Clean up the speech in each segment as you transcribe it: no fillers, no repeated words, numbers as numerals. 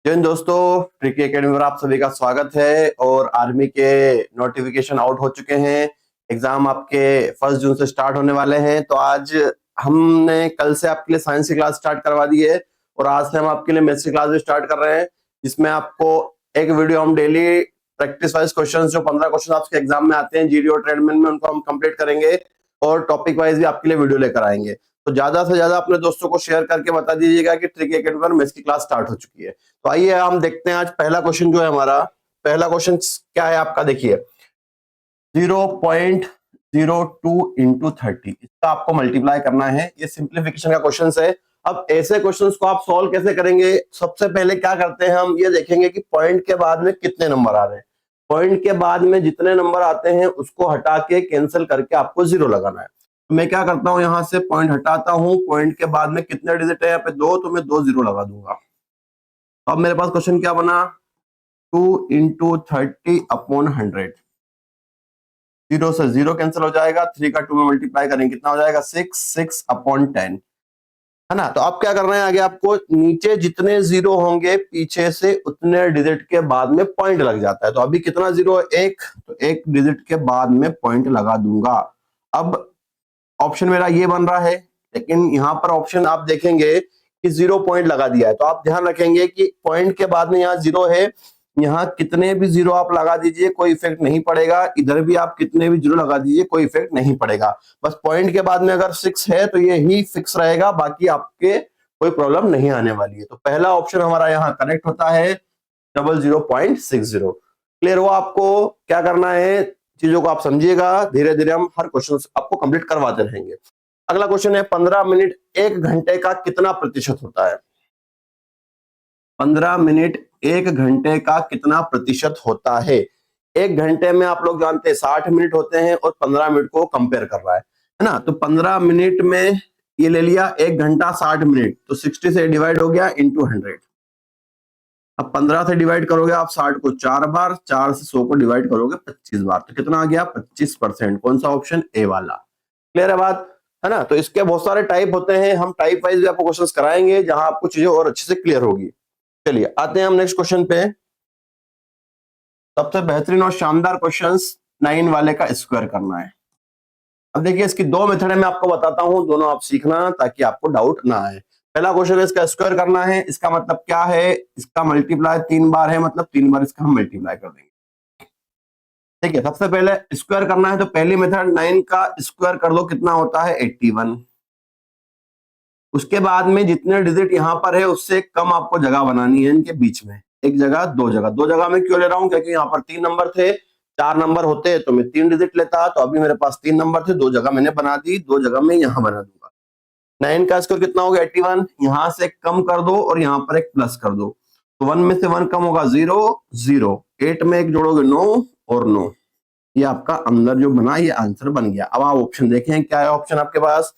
जय हिंद दोस्तों, tricky academy पर आप सभी का स्वागत है। और आर्मी के नोटिफिकेशन आउट हो चुके हैं। एग्जाम आपके 1 जून से स्टार्ट होने वाले हैं। तो आज हमने कल से आपके लिए साइंस की क्लास स्टार्ट करवा दी है और आज से हम आपके लिए मैथ्स की क्लास भी स्टार्ट कर रहे हैं, जिसमें आपको एक वीडियो हम डेली प्रैक्टिस वाइज क्वेश्चन, जो 15 क्वेश्चन आपके एग्जाम में आते हैं जीडी और ट्रेडमिल में, उनको हम कंप्लीट करेंगे और टॉपिक वाइज भी आपके लिए वीडियो लेकर आएंगे। तो ज्यादा से ज्यादा अपने दोस्तों को शेयर करके बता दीजिएगा कि ट्रिकी एकेडमी पर मैथ्स की क्लास स्टार्ट हो चुकी है। तो आइए हम देखते हैं आज पहला क्वेश्चन जो है हमारा। पहला क्वेश्चन क्या है आपका, देखिए 0.02 इंटू 30, इसका आपको मल्टीप्लाई करना है। ये सिंप्लीफिकेशन का क्वेश्चन है। अब ऐसे क्वेश्चंस को आप सॉल्व कैसे करेंगे, सबसे पहले क्या करते हैं हम ये देखेंगे कि पॉइंट के बाद में कितने नंबर आ रहे हैं। पॉइंट के बाद में जितने नंबर आते हैं उसको हटा के कैंसिल करके आपको 0 लगाना है। तो मैं क्या करता हूं, यहां से पॉइंट हटाता हूं, पॉइंट के बाद में कितने डिजिट है यहाँ पे 2, तो मैं 2 0 लगा दूंगा। अब मेरे पास क्वेश्चन क्या बना, 2 इंटू 30 अपॉन 100। 0 से 0 कैंसिल हो जाएगा, 3 का 2 में मल्टीप्लाई करेंगे कितना हो जाएगा 6 अपॉन 10, है ना। तो अब क्या करना है, आगे आपको नीचे जितने 0 होंगे पीछे से उतने डिजिट के बाद में पॉइंट लग जाता है। तो अभी कितना 0 है, 1, तो 1 डिजिट के बाद में पॉइंट लगा दूंगा। अब ऑप्शन मेरा ये बन रहा है, लेकिन यहाँ पर ऑप्शन आप देखेंगे कि 0 पॉइंट लगा दिया है। तो आप ध्यान रखेंगे कि पॉइंट के बाद में यहाँ 0 है, यहाँ कितने भी 0 आप लगा दीजिए कोई इफेक्ट नहीं पड़ेगा, इधर भी आप कितने भी 0 लगा दीजिए कोई इफेक्ट नहीं पड़ेगा। बस पॉइंट के बाद में अगर 6 है तो ये ही फिक्स रहेगा, बाकी आपके कोई प्रॉब्लम नहीं आने वाली है। तो पहला ऑप्शन हमारा यहाँ करेक्ट होता है 00.60। क्लियर हुआ आपको क्या करना है, चीजों को आप समझिएगा, धीरे धीरे हम हर क्वेश्चन आपको कंप्लीट करवाते रहेंगे। अगला क्वेश्चन है 15 मिनट 1 घंटे का कितना प्रतिशत होता है। 15 मिनट 1 घंटे का कितना प्रतिशत होता है। 1 घंटे में आप लोग जानते हैं 60 मिनट होते हैं और 15 मिनट को कंपेयर कर रहा है ना। तो 15 मिनट में ये ले लिया 1 घंटा 60 मिनट, तो 60 से डिवाइड हो गया इंटू 100। अब 15 से डिवाइड करोगे आप 60 को 4 बार, 4 से 100 को डिवाइड करोगे 25 बार, तो कितना आ गया 25%। कौन सा ऑप्शन, ए वाला। क्लियर है बात, है ना। तो इसके बहुत सारे टाइप होते हैं, हम टाइप वाइज भी आपको क्वेश्चंस कराएंगे जहां आपको चीजें और अच्छे से क्लियर होगी। चलिए आते हैं हम नेक्स्ट क्वेश्चन पे। सबसे बेहतरीन और शानदार क्वेश्चंस 9 वाले का स्क्वायर करना है। अब देखिए इसकी 2 मेथड है, मैं आपको बताता हूं, दोनों आप सीखना ताकि आपको डाउट ना आए। पहला क्वेश्चन है इसका स्क्वायर करना है। इसका मतलब क्या है, इसका मल्टीप्लाई 3 बार है, मतलब 3 बार इसका हम मल्टीप्लाई कर देंगे। ठीक है, सबसे पहले स्क्वायर करना है तो पहली मेथड 9 का स्क्वायर कर दो, कितना होता है 81। उसके बाद में जितने डिजिट यहां पर है उससे कम आपको जगह बनानी है इनके बीच में, एक जगह, दो जगह। दो जगह में क्यों ले रहा हूं, क्योंकि यहाँ पर 3 नंबर थे, 4 नंबर होते तो मैं 3 डिजिट लेता, तो अभी मेरे पास 3 नंबर थे, 2 जगह मैंने बना दी, 2 जगह में यहां बना दूंगा। 9 का स्क्वायर कितना हो गया 81, यहां से कम कर दो और यहाँ पर एक प्लस कर दो, तो 1 में से 1 कम होगा 0 0, 8 में एक जोड़ोगे 9 और 9, ये आपका अंदर जो बना ये आंसर बन गया। अब आप ऑप्शन देखें क्या है ऑप्शन आपके पास,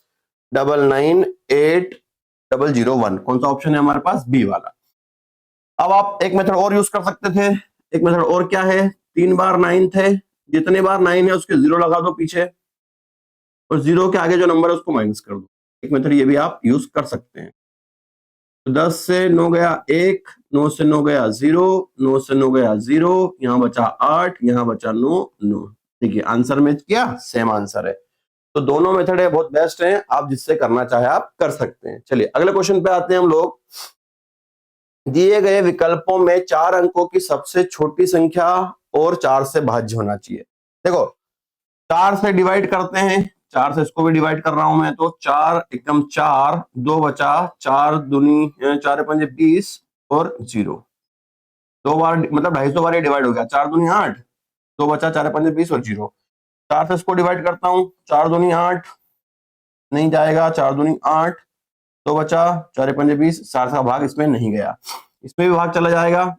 998001, कौन सा ऑप्शन है हमारे पास, बी वाला। अब आप एक मेथड और यूज कर सकते थे, एक मेथड और क्या है, 3 बार 9 थे, जितने बार 9 है उसके 0 लगा दो पीछे और 0 के आगे जो नंबर है उसको माइनस कर दो। एक मेथड ये भी आप यूज कर सकते हैं। तो 10 से 9 गया 1, 9 से 9 गया 0, 9 से 9 गया 0, यहाँ बचा 8, यहाँ बचा 9 9। देखिए आंसर में क्या सेम आंसर है। तो दोनों मेथड है, बहुत बेस्ट है, आप जिससे करना चाहे आप कर सकते हैं। चलिए अगले क्वेश्चन पे आते हैं हम लोग। दिए गए विकल्पों में 4 अंकों की सबसे छोटी संख्या और 4 से भाज्य होना चाहिए। देखो 4 से डिवाइड करते हैं, 4 से इसको भी डिवाइड कर रहा हूं मैं, तो 4 एकदम 4, 2 बचा, 4 दूनी 4 पंजे 20 और 0, 2 बार मतलब 250 बार ये डिवाइड हो गया, 4 दूनी 8, 2 बचा, 4 पंजे 20 और 0। 4 से इसको डिवाइड करता हूं, 4 दूनी 8, नहीं जाएगा, 4 दूनी 8, तो बचा 4 पंजे 20, 4 का भाग इसमें नहीं गया, इसमें भी भाग चला जाएगा,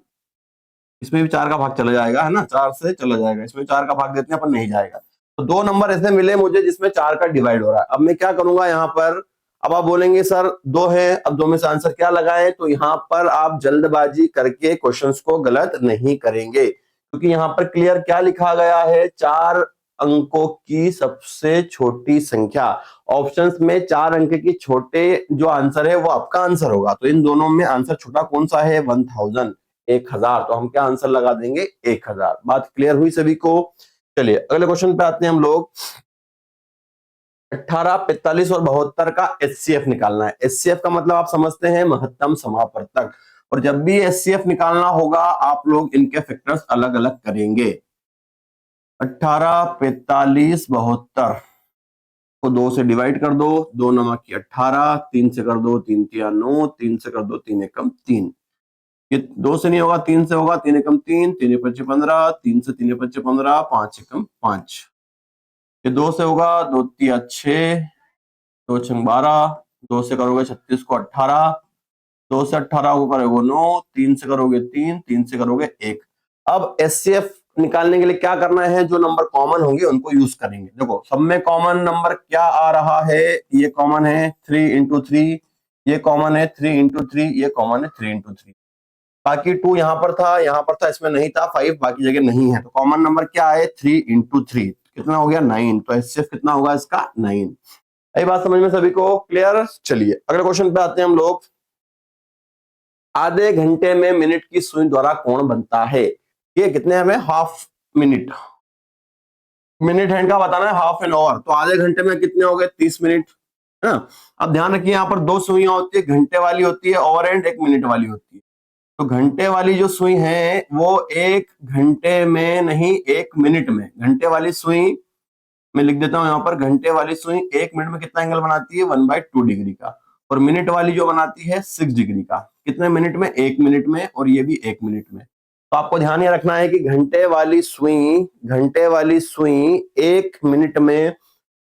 इसमें भी 4 का भाग चला जाएगा, है ना, 4 से चला जाएगा, इसमें 4 का भाग देते हैं पर नहीं जाएगा। तो 2 नंबर ऐसे मिले मुझे जिसमें 4 का डिवाइड हो रहा है। अब मैं क्या करूंगा यहाँ पर, अब आप बोलेंगे सर 2 है, अब 2 में से आंसर क्या लगाए, तो यहाँ पर आप जल्दबाजी करके क्वेश्चंस को गलत नहीं करेंगे, क्योंकि यहाँ पर क्लियर क्या लिखा गया है, 4 अंकों की सबसे छोटी संख्या। ऑप्शंस में 4 अंक की छोटे जो आंसर है वो आपका आंसर होगा, तो इन दोनों में आंसर छोटा कौन सा है 1000। 1000, तो हम क्या आंसर लगा देंगे 1000। बात क्लियर हुई सभी को? चलिए अगले क्वेश्चन पे आते हैं हम लोग। 18, 45 और 72 का एचसीएफ निकालना है। एचसीएफ का मतलब आप समझते हैं महत्तम समापवर्तक, और जब भी एचसीएफ निकालना होगा आप लोग इनके फैक्टर्स अलग अलग करेंगे। 18, 45, 72 को 2 से डिवाइड कर दो, 2 नमक की 18, 3 से कर दो, 3 तिया 9, 3 से कर दो, 3 एकम 3। ये 2 से नहीं होगा, 3 से होगा, 3 एकम 3, 3 पच्चे 15, 3 से 3 पच्चे 15, 5 एकम 5। ये 2 से होगा, 2 तिया 6, 2 छंग 12, 2 से करोगे 36 को 18, 2 से 18 को करोगे 9, 3 से करोगे 3, 3 से करोगे 1। अब एचसीएफ निकालने के लिए क्या करना है, जो नंबर कॉमन होंगे उनको यूज करेंगे। देखो सब में कॉमन नंबर क्या आ रहा है, ये कॉमन है 3 इंटू 3, ये कॉमन है 3 इंटू 3, ये कॉमन है 3 इंटू 3। बाकी 2 यहाँ पर था, इसमें नहीं था, 5 बाकी जगह नहीं है, तो कॉमन नंबर क्या है 3 इंटू 3, कितना हो गया 9। तो एचसीएफ कितना होगा इसका 9। यही बात समझ में सभी को क्लियर? चलिए अगले क्वेश्चन पे आते हैं हम लोग। आधे घंटे में मिनट की सुई द्वारा कोण बनता है। ये कितने हमें हाफ मिनट, मिनट हैंड का बताना है, हाफ एन आवर, तो आधे घंटे में कितने हो गए 30 मिनट, है ना। अब ध्यान रखिए यहाँ पर 2 सुइयां होती है, घंटे वाली होती है ओवर एंड एक मिनट वाली होती है। तो घंटे वाली जो सुई है वो 1 घंटे में नहीं 1 मिनट में, घंटे वाली सुई मैं लिख देता हूं यहाँ पर, घंटे वाली सुई 1 मिनट में कितना एंगल बनाती है 1/2 डिग्री का, और मिनट वाली जो बनाती है 6 डिग्री का। कितने मिनट में 1 मिनट में, और ये भी 1 मिनट में। तो आपको ध्यान ये रखना है कि घंटे वाली सुई 1 मिनट में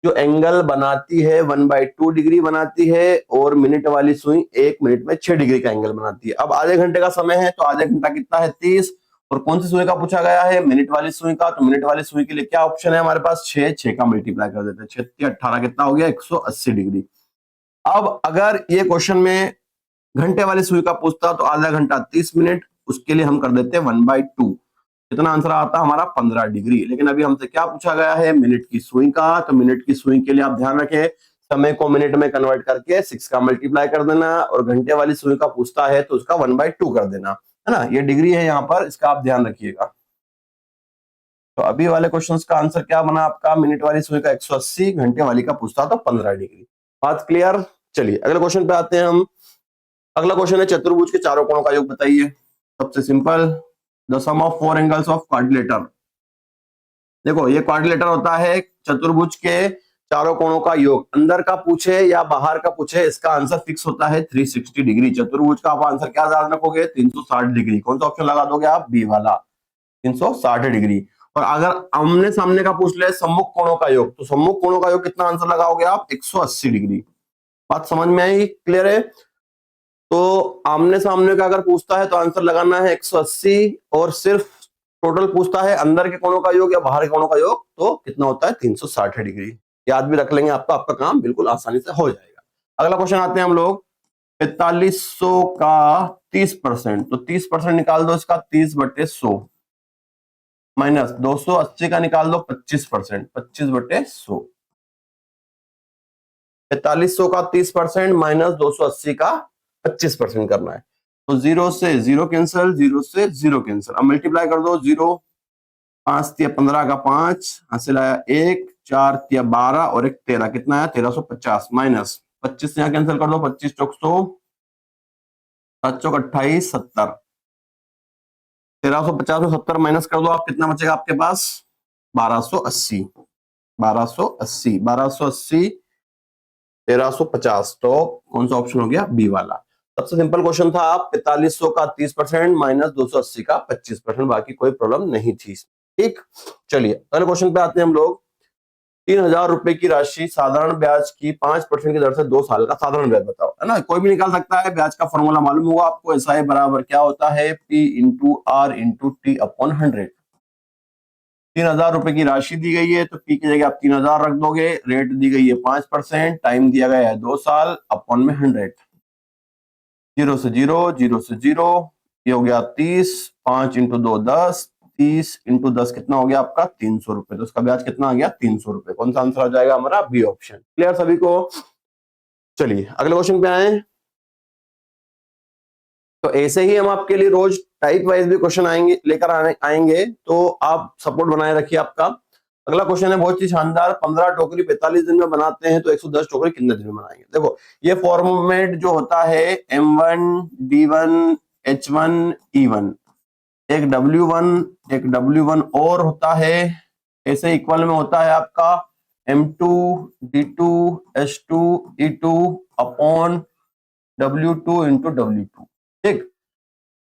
जो एंगल बनाती है 1/2 डिग्री बनाती है, और मिनट वाली सुई 1 मिनट में 6 डिग्री का एंगल बनाती है। अब आधे घंटे का समय है, तो आधे घंटा कितना है 30, और कौन सी सुई का पूछा गया है मिनट वाली सुई का, तो मिनट वाली सुई के लिए क्या ऑप्शन है हमारे पास 6 का मल्टीप्लाई कर देते हैं, 6 18 कितना हो गया 180 डिग्री। अब अगर ये क्वेश्चन में घंटे वाली सुई का पूछता तो आधा घंटा 30 मिनट, उसके लिए हम कर देते हैं 1/2, कितना आंसर आता है हमारा 15 डिग्री। लेकिन अभी हमसे क्या पूछा गया है मिनट की सुई का, तो मिनट की सुई के लिए आप ध्यान रखें समय को मिनट में कन्वर्ट करके 6 का मल्टीप्लाई कर देना, और घंटे वाली सुई का पूछता है तो उसका 1/2 कर देना, है ना। ये डिग्री है यहाँ पर, इसका आप ध्यान रखिएगा। तो अभी वाले क्वेश्चंस का आंसर क्या बना आपका, मिनट वाली सुई का 180, घंटे वाली का पूछता तो 15 डिग्री। बात क्लियर? चलिए अगले क्वेश्चन पे आते हैं हम। अगला क्वेश्चन है चतुर्भुज के चारों कोणों का योग बताइए। सबसे simple, the sum of 4 angles of quadrilateral. देखो ये क्वाड्रिलेटर होता है चतुर्भुज के चारों कोणों का योग, अंदर का पूछे या बाहर का पूछे इसका आंसर फिक्स होता है 360 डिग्री। चतुर्भुज का आप आंसर क्या याद रखोगे 360 डिग्री। कौन सा ऑप्शन लगा दोगे आप, बी वाला 360 डिग्री। और अगर आमने सामने का पूछ ले सम्मुख कोणों का योग, तो सम्मुख कोणों का योग कितना आंसर लगाओगे आप 180 डिग्री। बात समझ में आई? क्लियर है? तो आमने सामने का अगर पूछता है तो आंसर लगाना है 180, और सिर्फ टोटल पूछता है अंदर के कोणों का योग या बाहर के कोणों का योग, तो कितना होता है 360 डिग्री। याद भी रख लेंगे आपका काम बिल्कुल आसानी से हो जाएगा। अगला क्वेश्चन आते हैं हम लोग। 4500 का 30%, तो 30% निकाल दो इसका 30/100, माइनस 280 का निकाल दो 25%, 25/100। 4500 का 30% माइनस 280 का 25% करना है। तो 0 से 0 कैंसिल, 0 से 0 कैंसिल। अब मल्टीप्लाई कर दो, 0 5 तिया 15 का 5, हासिल आया 1, 4 तिया 12 और 1 13, कितना आया 1350, माइनस 25 से यहाँ कैंसिल कर दो, 25 चौक 100, 7 चौक 28, 70, 1350 में 70 माइनस कर दो आप, कितना बचेगा आपके पास 1280, 1280, 1280 1350, तो कौन सा ऑप्शन हो गया बी वाला। सबसे सिंपल क्वेश्चन था, आप 4500 का 30% माइनस 280 का 25%, बाकी कोई प्रॉब्लम नहीं थी। ठीक, चलिए अगले क्वेश्चन पे आते हैं हम लोग। 3000 रुपए की राशि साधारण ब्याज की 5% की दर से 2 साल का साधारण ब्याज बताओ, है ना। कोई भी निकाल सकता है, ब्याज का फॉर्मूला मालूम होगा आपको, ऐसा है बराबर क्या होता है P into R into T upon 100। 3000 रुपए की राशि दी गई है, तो पी की जगह आप 3000 रख दोगे, रेट दी गई है 5%, टाइम दिया गया है 2 साल, अपॉन में 100, 0 से 0, 0 से 0, ये हो गया 30, 5 इंटू 2 10, 30 इंटू 10 कितना हो गया आपका 300 रुपए, तो उसका ब्याज कितना आ गया 300 रुपए। कौन सा आंसर आ जाएगा हमारा बी ऑप्शन। क्लियर सभी को? चलिए अगले क्वेश्चन पे आए। तो ऐसे ही हम आपके लिए रोज टाइप वाइज भी क्वेश्चन आएंगे, तो आप सपोर्ट बनाए रखिए आपका। अगला क्वेश्चन है बहुत ही शानदार, 15 टोकरी 45 दिन में बनाते हैं तो 110 टोकरी कितने दिन में बनाएंगे। देखो ये फॉर्मेट जो होता है M1 D1 H1 E1, एक W1 और होता है, ऐसे इक्वल में होता है आपका M2 D2 H2 E2 upon W2 into W2। ठीक,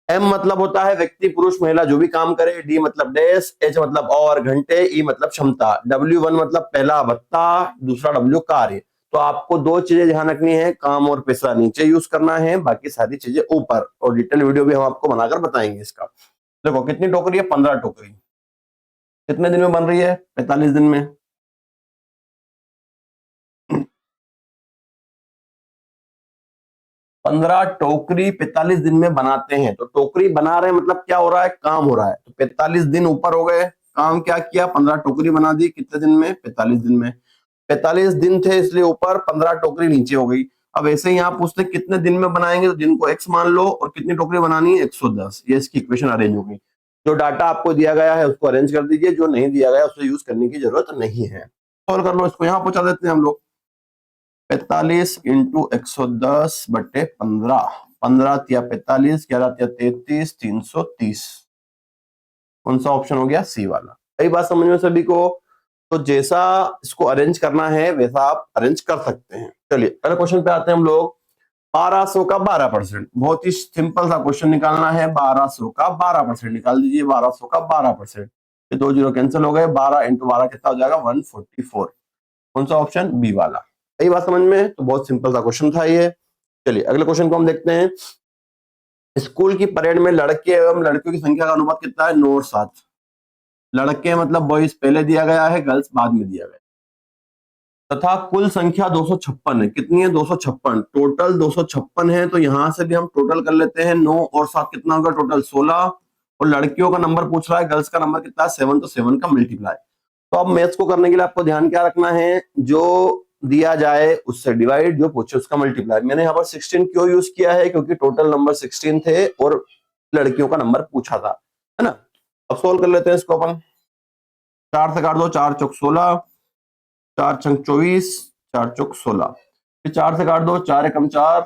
M मतलब होता है व्यक्ति पुरुष महिला जो भी काम करे, D मतलब डैश, H मतलब और घंटे, E मतलब क्षमता, W1 मतलब पहला भत्ता, दूसरा W कार्य। तो आपको दो चीजें ध्यान रखनी है, काम और पैसा नीचे यूज करना है, बाकी सारी चीजें ऊपर, और डिटेल वीडियो भी हम आपको बनाकर बताएंगे इसका। देखो कितनी टोकरी है, 15 टोकरी, कितने दिन में बन रही है, 45 दिन में। पंद्रह टोकरी 45 दिन में बनाते हैं, तो टोकरी बना रहे हैं मतलब क्या हो रहा है, काम हो रहा है। तो 45 दिन ऊपर हो गए, काम क्या किया, 15 टोकरी बना दी, कितने दिन में, 45 दिन में। 45 दिन थे इसलिए ऊपर, 15 टोकरी नीचे हो गई। अब ऐसे ही आप पूछते कितने दिन में बनाएंगे, तो दिन को x मान लो और कितनी टोकरी बनानी है, 110। ये इसकी इक्वेशन अरेंज होगी। जो डाटा आपको दिया गया है उसको अरेंज कर दीजिए, जो नहीं दिया गया उसे यूज करने की जरूरत नहीं है। सॉल्व कर लो इसको, यहाँ पहुंचा देते हैं हम लोग। 45 इंटू 110 बटे 15, 15 तिया 45, 11 तिया 33, 330। कौन सा ऑप्शन हो गया, सी वाला। कई बात समझ में सभी को। तो जैसा इसको अरेंज करना है वैसा आप अरेंज कर सकते हैं। चलिए अगले क्वेश्चन पे आते हैं हम लोग। 1200 का 12%, बहुत ही सिंपल सा क्वेश्चन निकालना है। 1200 का 12% निकाल दीजिए, 1200 का 12%, ये दो जीरो कैंसिल हो गए, 12 इंटू 12 कितना हो जाएगा, 144। कौन सा ऑप्शन, बी वाला। सही बात समझ में, तो बहुत सिंपल सा क्वेश्चन था ये। चलिए अगले क्वेश्चन को हम देखते हैं। स्कूल की परेड में लड़के एवं लड़कियों की संख्या का अनुपात कितना है, 9 और 7। लड़के मतलब बॉयज पहले दिया गया है, गर्ल्स बाद में दिया गया तथा कुल संख्या 256 है। कितनी है, 256, टोटल 256 है। तो यहां से भी हम टोटल कर लेते हैं, 9 और 7 कितना होगा, टोटल 16। और लड़कियों का नंबर पूछ रहा है, गर्ल्स का नंबर कितना है, 7, तो 7 का मल्टीप्लाई। तो अब मैथ्स को करने के लिए आपको ध्यान क्या रखना है, जो दिया जाए उससे डिवाइड, जो पूछे उसका मल्टीप्लाई। मैंने यहाँ पर 16 क्यों यूज किया है, क्योंकि टोटल नंबर 16 थे और लड़कियों का नंबर पूछा था, है ना। अब सोल्व कर लेते हैं इसको अपन। 4 से काट दो, 4 चौक 16, 4 छंग 24, 4 चौक 16। फिर 4 से काट दो, 4 एकम 4,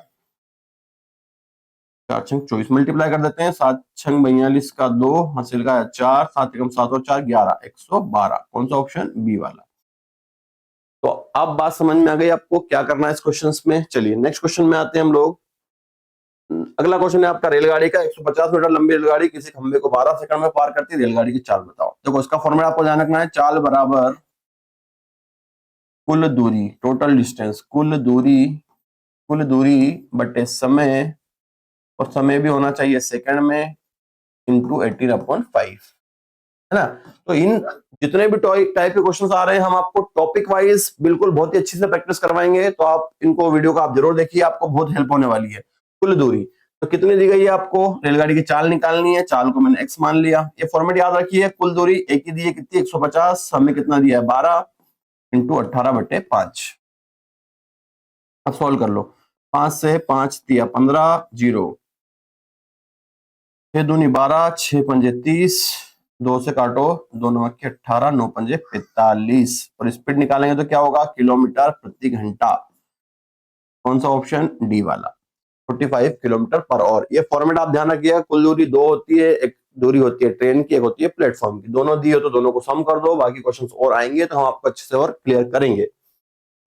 4 छंग 24, मल्टीप्लाई कर देते हैं। 7 छंग 42 का 2, हासिल का 4, 7 एकम 7 और 4 11, 112। कौन सा ऑप्शन, बी वाला। तो अब बात समझ में आ गई आपको क्या करना है इस क्वेश्चन में। चलिए नेक्स्ट क्वेश्चन में आते हैं हम लोग। अगला क्वेश्चन है आपका रेलगाड़ी का। 150 मीटर लंबी रेलगाड़ी किसी खंबे को 12 सेकंड में पार करती है, रेलगाड़ी की चाल बताओ। देखो इसका फॉर्मूला आपको ध्यान रखना है, चाल बराबर कुल दूरी, टोटल डिस्टेंस, कुल दूरी बटे समय, और समय भी होना चाहिए सेकंड में, इंटू 18/5, है ना। तो इन जितने भी टाइप के क्वेश्चंस आ रहे हैं हम आपको टॉपिक वाइज बिल्कुल बहुत ही अच्छी से प्रैक्टिस करवाएंगे। तो आप इनको वीडियो को आप जरूर देखिए, आपको बहुत हेल्प होने वाली है। कुल दूरी तो कितनी दी गई है आपको, रेलगाड़ी की चाल निकालनी है, चाल को मैंने x मान लिया। ये फॉर्मेट याद रखिए, कुल दूरी एक ही दी है, कितनी, 150, हमें कितना दिया है, 12 इंटू 18/5। अब सॉल्व कर लो। 5 से 5 दिया 15, 0, 6 दूनी 12, 6 पंजे 30, 2 से काटो, 2 नमक के 18, 9 पंजे 45, और स्पीड निकालेंगे तो क्या होगा, किलोमीटर प्रति घंटा। कौन सा ऑप्शन, डी वाला, 45 किलोमीटर पर आवर। ये फॉर्मेट आप ध्यान रखिएगा। कुल दूरी दो होती है, एक दूरी होती है ट्रेन की, एक होती है प्लेटफॉर्म की। दोनों दी हो तो दोनों को सम कर दो, बाकी क्वेश्चन और आएंगे तो हम आपको अच्छे से और क्लियर करेंगे।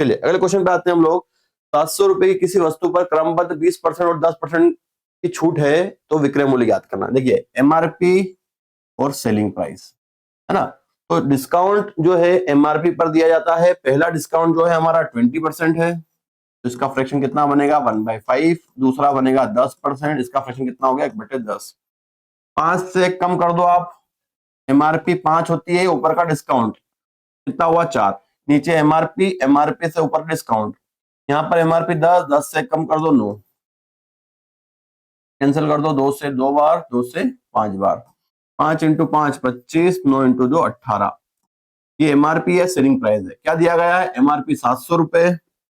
चलिए अगले क्वेश्चन पे आते हैं हम लोग। 700 रुपए की किसी वस्तु पर क्रमबद्ध 20% और 10% की छूट है, तो विक्रय मूल्य ज्ञात करना। देखिए एमआरपी और सेलिंग प्राइस, है ना। तो डिस्काउंट जो है एमआरपी पर दिया जाता है। पहला डिस्काउंट जो है हमारा 20% है, तो इसका फ्रैक्शन कितना बनेगा, 1/5। दूसरा बनेगा 10%, इसका फ्रैक्शन कितना हो गया, 1/10। 5 से कम कर दो आप, एमआरपी 5 होती है, ऊपर का डिस्काउंट कितना हुआ, 4। नीचे एमआरपी, एमआरपी से ऊपर डिस्काउंट, यहाँ पर एमआरपी 10, 10 से कम कर दो 9, कैंसिल कर दो, 2 से 2 बार, 2 से 5 बार, 5 इंटू 5 25, 9 इंटू 2 18। ये एमआरपी है, सेलिंग प्राइस है। क्या दिया गया है, एमआरपी 700 रुपए,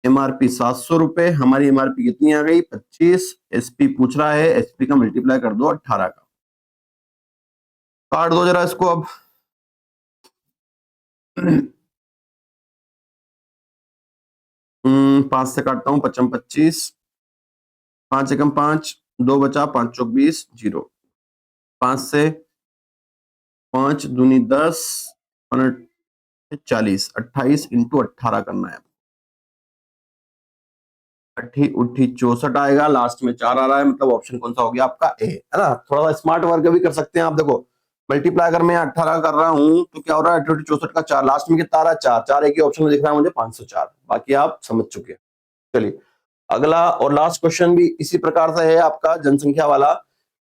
MRP 700 रुपए, हमारी MRP कितनी आ गई 25, SP पूछ रहा है, SP का मल्टीप्लाई कर दो 18 का, काट दो जरा इसको अब। 5 से काटता हूं, 55 25, 5 एकम 5, 2 बचा, 5 चौक 20, 0, 5 से 5 दूनी 10, 40, 28 इंटू 18 करना है। 80 उठी 64 आएगा, लास्ट में 4 आ रहा है, मतलब ऑप्शन कौन सा हो गया आपका ए, है ना। थोड़ा सा स्मार्ट वर्क भी कर सकते हैं आप। देखो मल्टीप्लाई अगर मैं 18 कर रहा हूं तो क्या हो रहा है, 88 64 का 4, लास्ट में कितना आ रहा है 4, 4 एक ही ऑप्शन में दिख रहा है मुझे 504, बाकी आप समझ चुके हैं। चलिए अगला और लास्ट क्वेश्चन भी इसी प्रकार से है आपका, जनसंख्या वाला।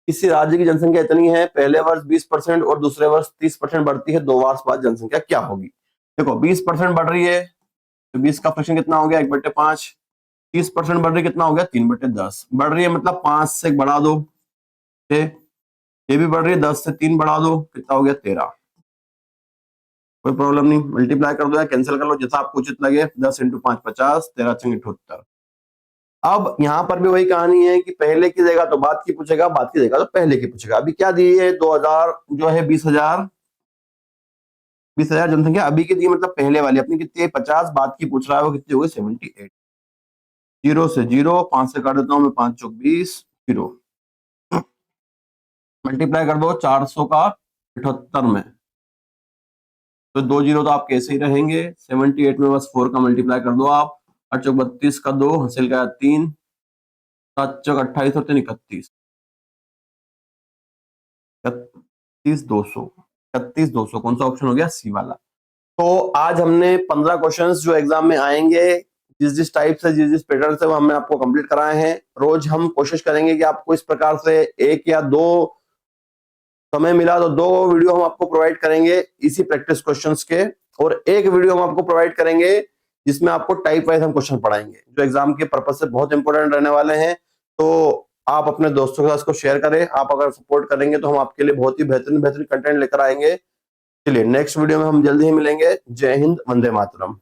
किसी राज्य की जनसंख्या इतनी है, पहले वर्ष 20% और दूसरे वर्ष 30% बढ़ती है, 2 वर्ष बाद जनसंख्या क्या होगी। देखो 20% बढ़ रही है तो 20 का फ्रैक्शन कितना हो गया 1/5, 30% बढ़ रही है कितना हो गया 3/10, बढ़ रही है मतलब 5 से बढ़ा दो 6, ये भी बढ़ रही है 10 से 3 बढ़ा दो, कितना हो गया 13, कोई प्रॉब्लम नहीं, मल्टीप्लाई कर दो या कैंसिल कर लो जैसा आपको उचित लगे। 10 इंटू 5 50, 13 चंग 78। अब यहाँ पर भी वही कहानी है कि पहले की जगह तो बाद की पूछेगा, बाद की जगह तो पहले की पूछेगा। अभी क्या दी है 2000 जो है 20,000 जनसंख्या अभी की दी, मतलब पहले वाली अपनी कितनी है 50, बाद की पूछ रहा है वो कितनी होगी 78। 0 से 0, 5 से काट देता हूं मैं, 5 चौक 20, 0, मल्टीप्लाई कर दो 400 का 78 में, तो 2 0 तो आपके ऐसे ही रहेंगे। 78 में बस 4 का मल्टीप्लाई कर दो आप, 8 चौक 32 का 2, हासिल का 3, 7 चौक 28 और 3 31, 31,200 कौन सा ऑप्शन हो गया सी वाला। तो आज हमने 15 क्वेश्चंस जो एग्जाम में आएंगे, जिस टाइप से जिस पैटर्न से वो हमने आपको कंप्लीट कराए हैं। रोज हम कोशिश करेंगे कि आपको इस प्रकार से 1 या 2 समय मिला तो 2 वीडियो हम आपको प्रोवाइड करेंगे इसी प्रैक्टिस क्वेश्चंस के, और 1 वीडियो हम आपको प्रोवाइड करेंगे जिसमें आपको टाइप वाइज हम क्वेश्चन पढ़ाएंगे जो एग्जाम के पर्पज से बहुत इंपॉर्टेंट रहने वाले हैं। तो आप अपने दोस्तों के साथ इसको शेयर करें, आप अगर सपोर्ट करेंगे तो हम आपके लिए बहुत ही बेहतरीन कंटेंट लेकर आएंगे। चलिए नेक्स्ट वीडियो में हम जल्दी ही मिलेंगे। जय हिंद, वंदे मातरम।